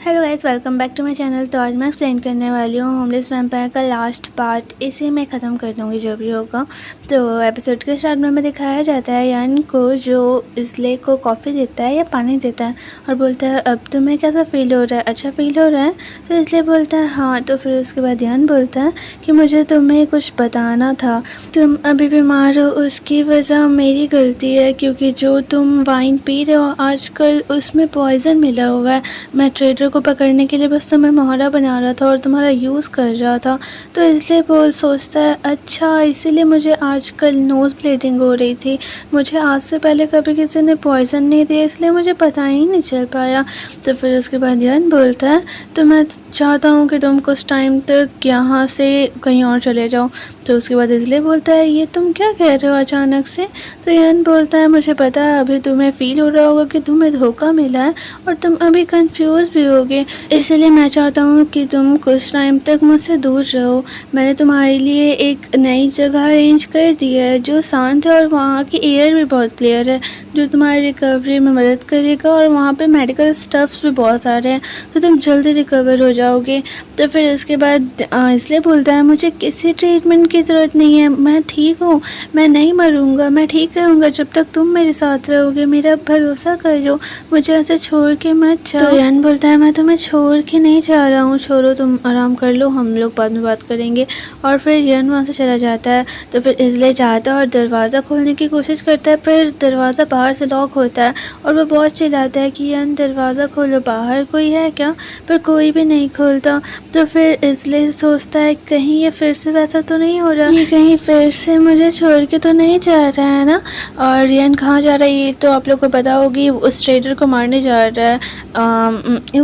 Hello guys, welcome back to my channel. तो आज मैं एक्सप्लेन करने वाली हूँ होमलेस वैम्पायर का लास्ट पार्ट। इसे मैं ख़त्म कर दूँगी जो भी होगा। तो एपिसोड के स्टार्ट में दिखाया जाता है यान को जो इसले को कॉफ़ी देता है या पानी देता है और बोलता है अब तुम्हें कैसा फ़ील हो रहा है, अच्छा फ़ील हो रहा है। तो इसलिए बोलता है हाँ। तो फिर उसके बाद यान बोलता है कि मुझे तुम्हें कुछ बताना था, तुम अभी बीमार हो उसकी वजह मेरी गलती है, क्योंकि जो तुम वाइन पी रहे हो आजकल उसमें पॉइज़न मिला हुआ है। मैं ट्रेडर को पकड़ने के लिए बस तुम्हें मोहरा बना रहा था और तुम्हारा यूज़ कर रहा था। तो इसलिए वो सोचता है अच्छा इसीलिए मुझे आजकल नोज़ ब्लीडिंग हो रही थी, मुझे आज से पहले कभी किसी ने पॉइज़न नहीं दिया इसलिए मुझे पता ही नहीं चल पाया। तो फिर उसके बाद यान बोलता है तो मैं चाहता हूँ कि तुम कुछ टाइम तक यहाँ से कहीं और चले जाओ। तो उसके बाद इसलिए बोलता है ये तुम क्या कह रहे हो अचानक से। तो यान बोलता है मुझे पता है अभी तुम्हें फ़ील हो रहा होगा कि तुम्हें धोखा मिला है और तुम अभी कंफ्यूज भी होगे, इसलिए मैं चाहता हूँ कि तुम कुछ टाइम तक मुझसे दूर रहो। मैंने तुम्हारे लिए एक नई जगह अरेंज कर दी है जो शांत है और वहाँ की एयर भी बहुत क्लियर है, जो तुम्हारी रिकवरी में मदद करेगा और वहाँ पे मेडिकल स्टफ्स भी बहुत सारे हैं, तो तुम जल्दी रिकवर हो जाओगे। तो फिर उसके बाद इसलिए बोलता है मुझे किसी ट्रीटमेंट की ज़रूरत नहीं है, मैं ठीक हूँ, मैं नहीं मरूँगा, मैं ठीक रहूँगा जब तक तुम मेरे साथ रहोगे, मेरा भरोसा करो, मुझे ऐसे छोड़ के मत जाओ। तो यान बोलता है मैं तुम्हें छोड़ के नहीं जा रहा हूँ, छोड़ो तुम आराम कर लो, हम लोग बाद में बात करेंगे। और फिर यान वहाँ से चला जाता है। तो फिर इसलिए जाता है और दरवाज़ा खोलने की कोशिश करता है, पर दरवाज़ा बाहर से लॉक होता है और वो बहुत चिल्लाता है कि यान दरवाज़ा खोलो, बाहर कोई है क्या, पर कोई भी नहीं खोलता। तो फिर इसलिए सोचता है कहीं ये फिर से वैसा तो नहीं हो रहा, ये कहीं फिर से मुझे छोड़ के तो नहीं जा रहा है ना। और यान कहाँ जा रहा है ये तो आप लोग को पता होगी, उस ट्रेडर को मारने जा रहा है,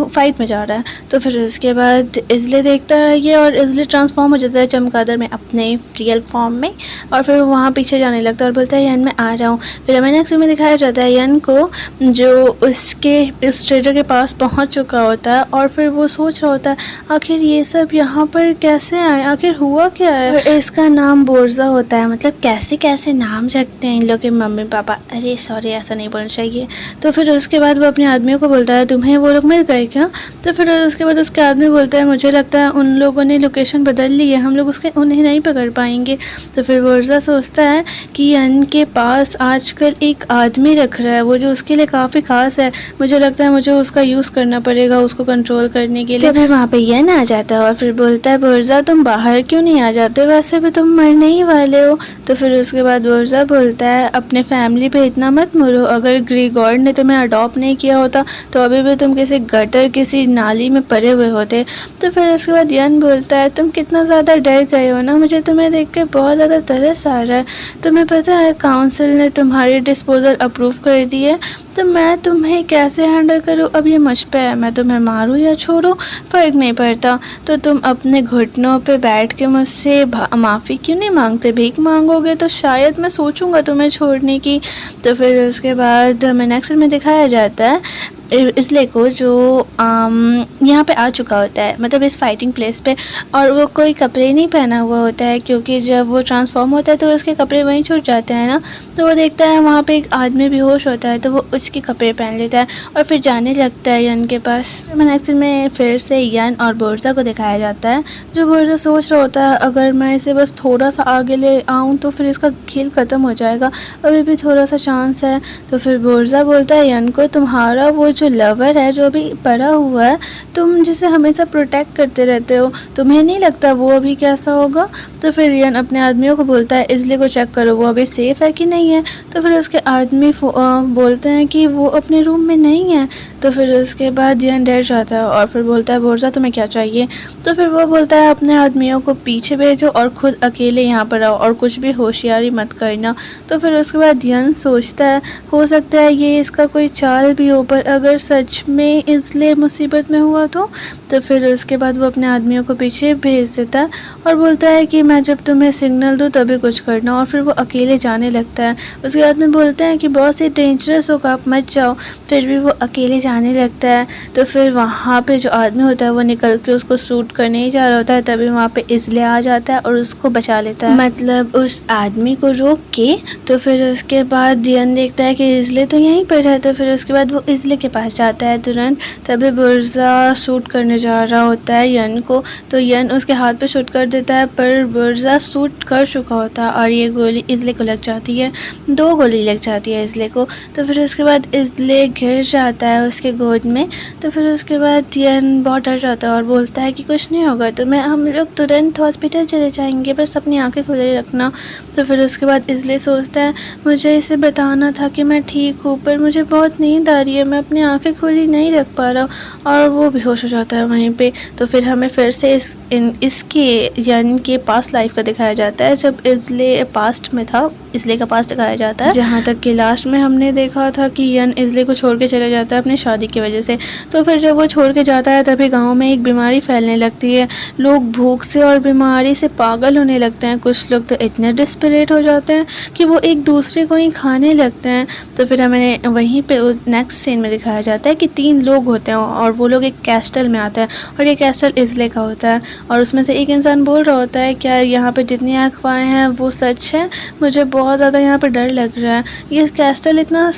फाइट में जा रहा है। तो फिर उसके बाद इसलिए देखता है ये और इसलिए ट्रांसफॉर्म हो जाता है चमगादड़ में अपने रियल फॉर्म में और फिर वहाँ पीछे जाने लगता है और बोलता है यान मैं आ रहा हूँ। फिर हमें नेक्स्ट में दिखाया जाता है यान को जो उसके इस ट्रेडर के पास पहुँच चुका होता है और फिर वो सोच रहा होता है आखिर ये सब यहाँ पर कैसे आए, आखिर हुआ क्या है। और इसका नाम बोर्जा होता है, मतलब कैसे कैसे नाम रखते हैं इन लोग के मम्मी पापा, अरे सॉरी ऐसा नहीं बोलना चाहिए। तो फिर उसके बाद वो अपने आदमियों को बोलता है तुम्हें वो लोग मिल गए क्या। तो फिर उसके बाद उसके आदमी बोलता है मुझे लगता है उन लोगों ने लोकेशन बदल ली है, हम लोग उन्हें नहीं पकड़ पाएंगे। तो फिर बोर्जा सोचता है कि यान के पास आजकल एक आदमी रख रहा है वो जो उसके लिए काफ़ी खास है, मुझे लगता है मुझे उसका यूज़ करना पड़ेगा उसको कंट्रोल करने के लिए। तो फिर वहाँ पे यान आ जाता है और फिर बोलता है बोर्जा तुम बाहर क्यों नहीं आ जाते, वैसे भी तुम मरने ही वाले हो। तो फिर उसके बाद बोर्जा बोलता है अपने फैमिली पे इतना मत मरो, अगर ग्रीगोर ने तुम्हें अडॉप्ट नहीं किया होता तो अभी भी तुम किसी गटर किसी नाली में पड़े हुए होते। तो फिर उसके बाद यान बोलता है तुम कितना ज़्यादा डर गए हो ना, मुझे तुम्हें देख के बहुत ज़्यादा तरस आ रहा है। तुम्हें पता है काउंसिल ने तुम्हारी डिस्पोजल अप्रूव कर दी है, तो मैं तुम्हें कैसे हैंडल करूँ अब ये मुझ पे है, मैं तुम्हें मारूँ या छोड़ूँ फ़र्क नहीं पड़ता। तो तुम अपने घुटनों पे बैठ के मुझसे माफ़ी क्यों नहीं मांगते, भीख मांगोगे तो शायद मैं सोचूंगा तुम्हें छोड़ने की। तो फिर उसके बाद हमें नेक्स्ट में दिखाया जाता है इसलिए को जो यहाँ पे आ चुका होता है, मतलब इस फाइटिंग प्लेस पे, और वो कोई कपड़े नहीं पहना हुआ होता है क्योंकि जब वो ट्रांसफॉर्म होता है तो उसके कपड़े वहीं छूट जाते हैं ना। तो वो देखता है वहाँ पे एक आदमी बेहोश होता है तो वो उसके कपड़े पहन लेता है और फिर जाने लगता है यान के पास। नेक्स्ट में फिर से यान और बोर्जा को दिखाया जाता है, जो बोर्जा सोच रहा होता है अगर मैं इसे बस थोड़ा सा आगे ले आऊँ तो फिर इसका खेल ख़त्म हो जाएगा, अभी भी थोड़ा सा चांस है। तो फिर बोर्जा बोलता है यान को तुम्हारा वो जो लवर है जो अभी पड़ा हुआ है, तुम जिसे हमेशा प्रोटेक्ट करते रहते हो, तुम्हें नहीं लगता वो अभी कैसा होगा। तो फिर यान अपने आदमियों को बोलता है इसलिए को चेक करो वो अभी सेफ़ है कि नहीं है। तो फिर उसके आदमी बोलते हैं कि वो अपने रूम में नहीं है। तो फिर उसके बाद यान डर जाता है और फिर बोलता है बोर्जा तुम्हें क्या चाहिए। तो फिर वो बोलता है अपने आदमियों को पीछे भेजो और ख़ुद अकेले यहाँ पर आओ और कुछ भी होशियारी मत करना। तो फिर उसके बाद यान सोचता है हो सकता है ये इसका कोई चाल भी हो, पर अगर सच में इसलिए मुसीबत में हुआ तो फिर उसके बाद वो अपने आदमियों को पीछे भेज देता है और बोलता है कि मैं जब तुम्हें सिग्नल दूँ तभी कुछ करना, और फिर वो अकेले जाने लगता है। उसके बाद में बोलते हैं कि बहुत ही डेंजरस होगा आप मत जाओ, फिर भी वो अकेले जाने लगता है। तो फिर वहाँ पे जो आदमी होता है वो निकल के उसको शूट करने ही जा रहा होता है, तभी वहाँ पे इसलिए आ जाता है और उसको बचा लेता है, मतलब उस आदमी को रोक के। तो फिर उसके बाद यान देखता है कि इसलिए तो यहीं पर है, तो फिर उसके बाद वो इसलिए के पास जाता है तुरंत। तभी बुर्जा शूट करने जा रहा होता है यन को, तो यन उसके हाथ पे शूट कर देता है, पर बुर्जा शूट कर चुका होता है और ये गोली इजले को लग जाती है। 2 गोली लग जाती है इजले को। तो फिर उसके बाद इजले गिर जाता है उसके गोद में। तो फिर उसके बाद यन बहुत डर जाता है और बोलता है कि कुछ नहीं होगा, तो हम लोग तुरंत हॉस्पिटल चले जाएंगे, बस अपनी आंखें खुले रखना। तो फिर उसके बाद इजले सोचता है मुझे इसे बताना था कि मैं ठीक हूँ, पर मुझे बहुत नींद आ रही है, मैं अपनी आंखें खुली नहीं रख पा रहा, और वो बेहोश हो जाता है वहीं पे। तो फिर हमें फिर से इसके यन के पास्ट लाइफ का दिखाया जाता है, जब इजले पास्ट में था। इजले का पास्ट दिखाया जाता है, जहाँ तक कि लास्ट में हमने देखा था कि यन इजले को छोड़ के चले जाता है अपनी शादी की वजह से। तो फिर जब वो छोड़ के जाता है तभी गांव में एक बीमारी फैलने लगती है। लोग भूख से और बीमारी से पागल होने लगते हैं। कुछ लोग तो इतने डिस्परेट हो जाते हैं कि वो एक दूसरे को ही खाने लगते हैं। तो फिर हमें वहीं पे नेक्स्ट सीन में दिखाया जाता है कि 3 लोग होते हैं और वो लोग एक कैस्टल में आते हैं, और ये कैस्टल इजले का होता है। और उसमें से एक इंसान बोल रहा होता है क्या यहाँ पे जितनी अफवाहें हैं वो सच है, मुझे बहुत ज़्यादा यहाँ पे डर लग रहा है, ये कैस्टल इतना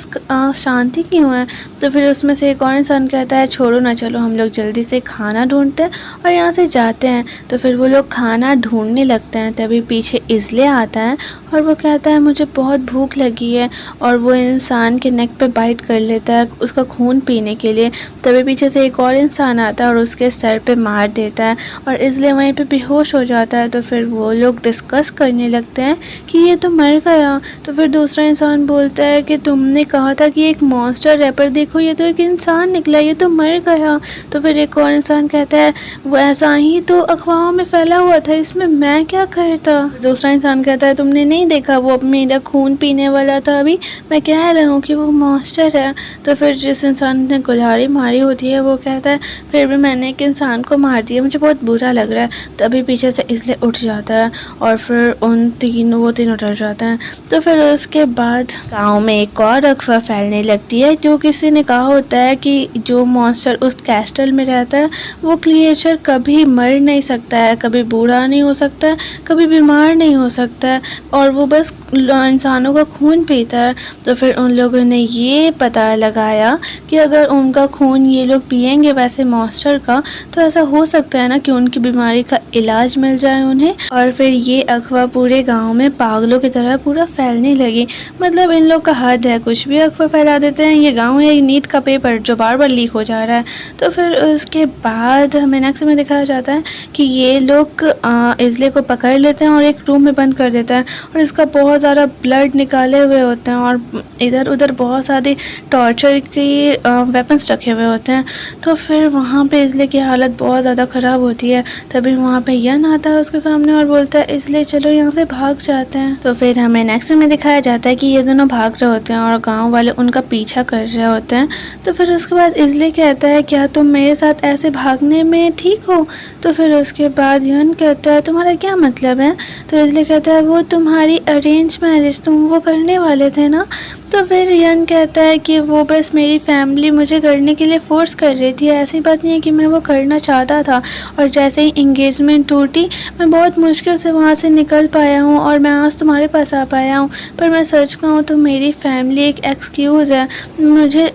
शांति क्यों है। तो फिर उसमें से एक और इंसान कहता है छोड़ो ना, चलो हम लोग जल्दी से खाना ढूंढते हैं और यहाँ से जाते हैं। तो फिर वो लोग खाना ढूंढने लगते हैं, तभी पीछे इजले आता है और वो कहता है मुझे बहुत भूख लगी है, और वो इंसान के नेक पे बाइट कर लेता है उसका खून पीने के लिए। तभी पीछे से एक और इंसान आता है और उसके सर पे मार देता है और इजले वहीं पे बेहोश हो जाता है। तो फिर वो लोग डिस्कस करने लगते हैं कि ये तो मर गया। तो फिर दूसरा इंसान बोलता है कि तुमने कहा था कि एक मॉन्स्टर है, पर देखो ये तो एक इंसान निकला, ये तो मर गया। तो फिर एक और इंसान कहता है वो ऐसा ही तो अफवाहों में फैला हुआ था, इसमें मैं क्या करता। दूसरा इंसान कहता है तुमने नहीं देखा, वो मेरा खून पीने वाला था, अभी मैं कह रहा हूँ कि वो मॉन्स्टर है। तो फिर जिस इंसान ने कुल्हाड़ी मारी होती है वो कहता है फिर भी मैंने एक इंसान को मार दिया, मुझे बहुत बुरा लग रहा है। तभी पीछे से इसलिए उठ जाता है और फिर वो तीनों डर जाते हैं। तो फिर उसके बाद गांव में एक और अफवाह फैलने लगती है, जो किसी ने कहा होता है कि जो मॉन्स्टर उस कैस्टल में रहता है वो क्रिएचर कभी मर नहीं सकता है, कभी बूढ़ा नहीं हो सकता है, कभी बीमार नहीं हो सकता है, और वो बस इंसानों का खून पीता है। तो फिर उन लोगों ने ये पता लगाया कि अगर उनका खून ये लोग पिएंगे वैसे मॉन्स्टर का, तो ऐसा हो सकता है ना कि उनकी बीमारी का इलाज मिल जाए उन्हें। और फिर ये अफवाह पूरे गांव में पागलों की तरह पूरा फैलने लगी। मतलब इन लोग का हद है, कुछ भी अफवाह फैला देते हैं। ये गांव है नीट का पेपर जो बार बार लीक हो जा रहा है। तो फिर उसके बाद हमें नेक्स्ट में दिखाया जाता है कि ये लोग इजले को पकड़ लेते हैं और एक रूम में बंद कर देते हैं, और इसका बहुत ज़्यादा ब्लड निकाले हुए होते हैं और इधर उधर बहुत सारे टॉर्चर की वेपन्स रखे हुए होते हैं। तो फिर वहाँ पे इजले की हालत बहुत ज़्यादा ख़राब होती है। तभी वहाँ पे यन आता है उसके सामने और बोलता है इसलिए चलो यहाँ से भाग जाते हैं। तो फिर हमें नेक्स्ट में दिखाया जाता है कि ये दोनों भाग रहे होते हैं और गांव वाले उनका पीछा कर रहे होते हैं। तो फिर उसके बाद इजले कहता है क्या तुम मेरे साथ ऐसे भागने में ठीक हो। तो फिर उसके बाद यन कहता है तुम्हारा क्या मतलब है। तो इजले कहता है वो तुम्हारी अरेंज मैरिज तुम वो करने वाले थे ना। तो फिर यन कहता है कि वो बस मेरी फैमिली मुझे करने के लिए फ़ोर्स कर रही थी, ऐसी बात नहीं है कि मैं वो करना चाहता था। और जैसे ही इंगेजमेंट टूटी मैं बहुत मुश्किल से वहाँ से निकल पाया हूँ और मैं आज तुम्हारे पास आ पाया हूँ। पर मैं सच कहूँ तो मेरी फैमिली एक एक्सक्यूज़ है।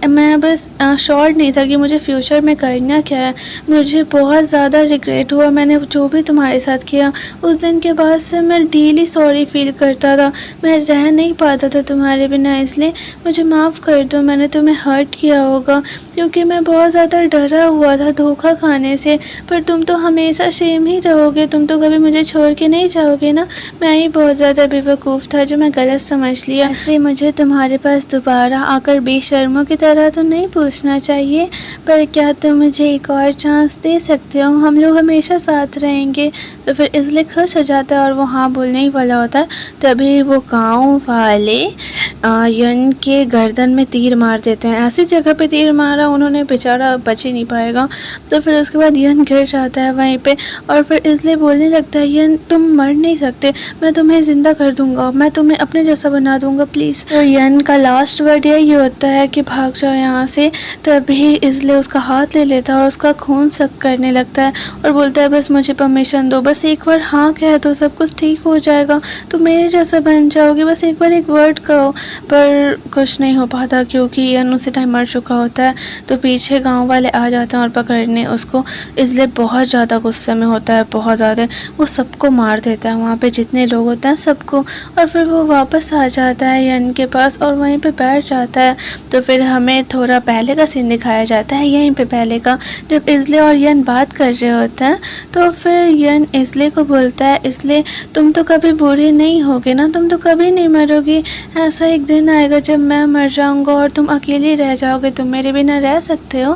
मैं बस श्योर नहीं था कि मुझे फ्यूचर में करना क्या है। मुझे बहुत ज़्यादा रिग्रेट हुआ मैंने जो भी तुम्हारे साथ किया। उस दिन के बाद से मैं डेली सॉरी फील करता था, मैं रह नहीं पाता था तुम्हारे बिना, इसलिए मुझे माफ़ कर दो, मैंने तुम्हें हर्ट किया होगा क्योंकि मैं बहुत ज़्यादा डरा हुआ था धोखा खाने से। पर तुम तो हमेशा सेम ही रहोगे, तुम तो कभी मुझे छोड़ के नहीं जाओगे ना। मैं ही बहुत ज़्यादा बेवकूफ़ था जो मैं गलत समझ लिया। ऐसे मुझे तुम्हारे पास दोबारा आकर बेशर्मों की तरह तो नहीं पूछना चाहिए, पर क्या तुम मुझे एक और चांस दे सकते हो, हम लोग हमेशा साथ रहेंगे। तो फिर इसलिए खुश हो जाता है और वो हाँ बोलने ही वाला होता है। तभी वो गाँव वाले यन के गर्दन में तीर मार देते हैं। ऐसी जगह पे तीर मारा उन्होंने, बेचारा बच ही नहीं पाएगा। तो फिर उसके बाद यन गिर जाता है वहीं पे और फिर इसलिए बोलने लगता है यन तुम मर नहीं सकते, मैं तुम्हें ज़िंदा कर दूंगा, मैं तुम्हें अपने जैसा बना दूंगा प्लीज़। तो यन का लास्ट वर्ड यही होता है कि भाग जाओ यहाँ से। तभी इसलिए उसका हाथ ले लेता है और उसका खून सक करने लगता है और बोलता है बस मुझे परमिशन दो, बस एक बार हाँ कह दो सब कुछ ठीक हो जाएगा, तुम मेरे जैसा बन जाओगे, बस एक बार एक वर्ड कहो। पर फिर कुछ नहीं हो पाता क्योंकि यन उसी टाइम मर चुका होता है। तो पीछे गांव वाले आ जाते हैं और पकड़ने उसको, इसलिए बहुत ज़्यादा गुस्से में होता है, बहुत ज़्यादा। वो सबको मार देता है, वहाँ पे जितने लोग होते हैं सबको। और फिर वो वापस आ जाता है यन के पास और वहीं पे बैठ जाता है। तो फिर हमें थोड़ा पहले का सीन दिखाया जाता है, यहीं पे पहले का, जब इसले और यन बात कर रहे होते हैं। तो फिर यन इसले को बोलता है, इसले तुम तो कभी बुरी नहीं होगे ना, तुम तो कभी नहीं मरोगी। ऐसा एक दिन आएगा जब मैं मर जाऊंगा और तुम अकेले रह जाओगे, तुम मेरे बिना रह सकते हो।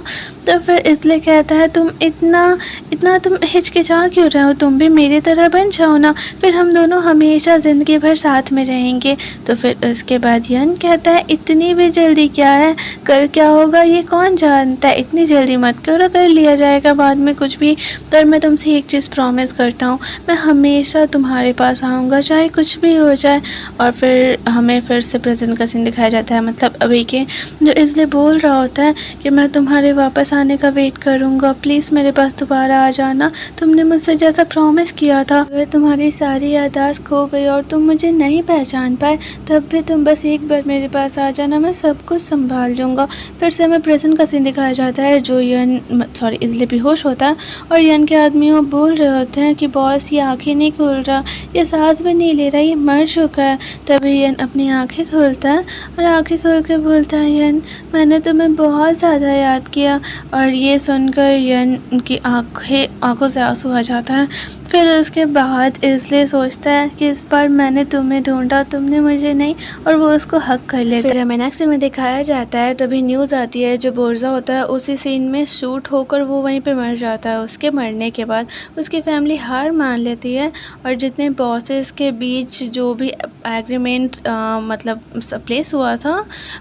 तो फिर इसलिए कहता है, तुम इतना तुम हिचकिचा क्यों रहे हो, तुम भी मेरी तरह बन जाओ ना, फिर हम दोनों हमेशा ज़िंदगी भर साथ में रहेंगे। तो फिर उसके बाद यन कहता है, इतनी भी जल्दी क्या है, कल क्या होगा ये कौन जानता है, इतनी जल्दी मत करो, कर लिया जाएगा बाद में कुछ भी। पर मैं तुमसे एक चीज़ प्रॉमिस करता हूँ, मैं हमेशा तुम्हारे पास आऊँगा चाहे कुछ भी हो जाए। और फिर हमें फिर से प्रेजेंट का सीन दिखाया जाता है, मतलब अभी के, जो इसलिए बोल रहा होता है कि मैं तुम्हारे वापस आने का वेट करूँगा, प्लीज़ मेरे पास दोबारा आ जाना, तुमने मुझसे जैसा प्रॉमिस किया था। अगर तुम्हारी सारी याददाश्त खो गई और तुम मुझे नहीं पहचान पाए, तब भी तुम बस एक बार मेरे पास आ जाना, मैं सब कुछ संभाल लूँगा। फिर से हमें प्रेजेंट का सीन दिखाया जाता है, जो इसलिए बेहोश होता है और यन के आदमियों बोल रहे होते हैं कि बॉस ये आँखें नहीं खोल रहा, ये सांस भी नहीं ले रहा, ये मर चुका है। तभी यन अपनी आँखें खोलता है और आँखें खोल के बोलता है, यन मैंने तुम्हें बहुत ज़्यादा याद किया। और ये सुनकर यन की आंखों से आंसू आ जाता है। फिर उसके बाद इसलिए सोचता है कि इस बार मैंने तुम्हें ढूंढा, तुमने मुझे नहीं, और वो उसको हक कर लेता है। फिर हमें नेक्स्ट में दिखाया जाता है, तभी न्यूज़ आती है, जो बोर्जा होता है उसी सीन में शूट होकर वो वहीं पे मर जाता है। उसके मरने के बाद उसकी फैमिली हार मान लेती है और जितने बॉसेस के बीच जो भी एग्रीमेंट मतलब प्लेस हुआ था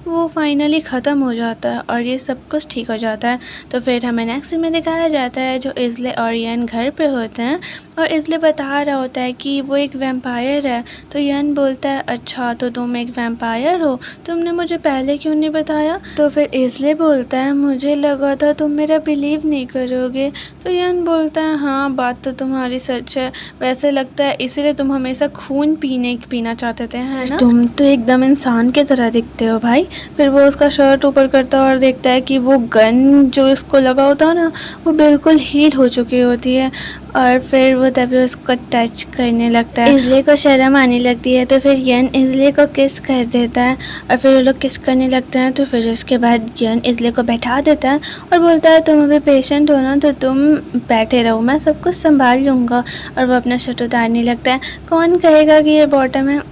वो फाइनली ख़त्म हो जाता है और ये सब कुछ ठीक हो जाता है। तो फिर हमें नेक्स्ट में दिखाया जाता है, जो इसले और यन घर पे होते हैं और इसलिए बता रहा होता है कि वो एक वैम्पायर है। तो यन बोलता है, अच्छा तो तुम एक वैम्पायर हो, तुमने मुझे पहले क्यों नहीं बताया। तो फिर इसलिए बोलता है, मुझे लगा था तुम मेरा बिलीव नहीं करोगे। तो यन बोलता है, हाँ बात तो तुम्हारी सच है, वैसे लगता है इसीलिए तुम हमेशा खून पीना चाहते थे, है ना। तुम तो एकदम इंसान की तरह दिखते हो भाई। फिर वो उसका शर्ट ऊपर करता है और देखता है कि वो गन जो इसको लगा होता है ना, वो बिल्कुल हील हो चुकी होती है। और फिर वो तभी उसको टच करने लगता है। इसलिए को शर्म आने लगती है, तो फिर यन इसलिए को किस कर देता है और फिर वो लोग किस करने लगते हैं। तो फिर उसके बाद यन इसलिए को बैठा देता है और बोलता है, तुम अभी पेशेंट हो ना, तो तुम बैठे रहो, मैं सब कुछ संभाल लूँगा। और वो अपना शर्ट उतारने लगता है। कौन कहेगा कि ये बॉटम है,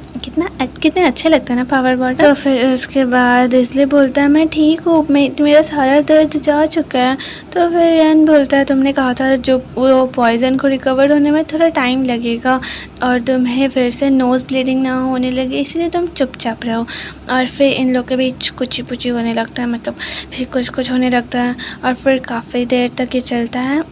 कितने अच्छे लगते हैं ना पावर बॉटम। तो फिर उसके बाद इसलिए बोलता है, मैं ठीक हूँ, मेरा सारा दर्द जा चुका है। तो फिर यन बोलता है, तुमने कहा था जो वो पॉइज़न को रिकवर होने में थोड़ा टाइम लगेगा और तुम्हें फिर से नोज़ ब्लीडिंग ना होने लगे, इसलिए तुम चुपचाप रहो। और फिर इन लोग के बीच कुछ पुची होने लगता है, मतलब फिर कुछ होने लगता है और फिर काफ़ी देर तक ये चलता है।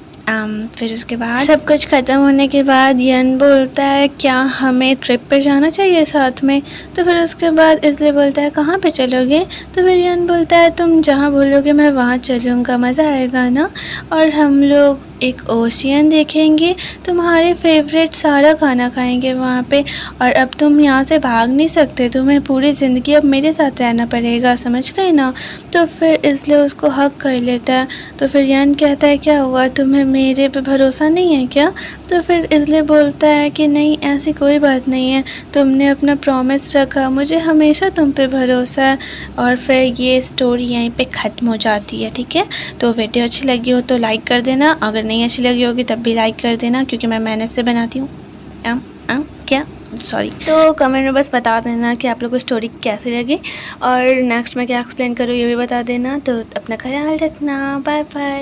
फिर उसके बाद सब कुछ ख़त्म होने के बाद यन बोलता है, क्या हमें ट्रिप पे जाना चाहिए साथ में। तो फिर उसके बाद इसलिए बोलता है, कहाँ पे चलोगे। तो फिर यन बोलता है, तुम जहाँ बोलोगे मैं वहाँ चलूँगा, मज़ा आएगा ना। और हम लोग एक ओशियन देखेंगे, तुम्हारे फेवरेट सारा खाना खाएंगे वहाँ पे। और अब तुम यहाँ से भाग नहीं सकते, तुम्हें पूरी ज़िंदगी अब मेरे साथ रहना पड़ेगा, समझ गए ना। तो फिर इसलिए उसको हक कर लेता है। तो फिर यन कहता है, क्या हुआ, तुम्हें मेरे पे भरोसा नहीं है क्या। तो फिर इसलिए बोलता है कि नहीं, ऐसी कोई बात नहीं है, तुमने अपना प्रॉमिस रखा, मुझे हमेशा तुम पे भरोसा है। और फिर ये स्टोरी यहीं पे ख़त्म हो जाती है, ठीक है। तो वीडियो अच्छी लगी हो तो लाइक कर देना, अगर नहीं अच्छी लगी होगी तब भी लाइक कर देना, क्योंकि मैं मेहनत से बनाती हूँ। तो कमेंट में बस बता देना कि आप लोगों को स्टोरी कैसी लगी और नेक्स्ट में क्या एक्सप्लेन करूँ ये भी बता देना। तो अपना ख्याल रखना, बाय बाय।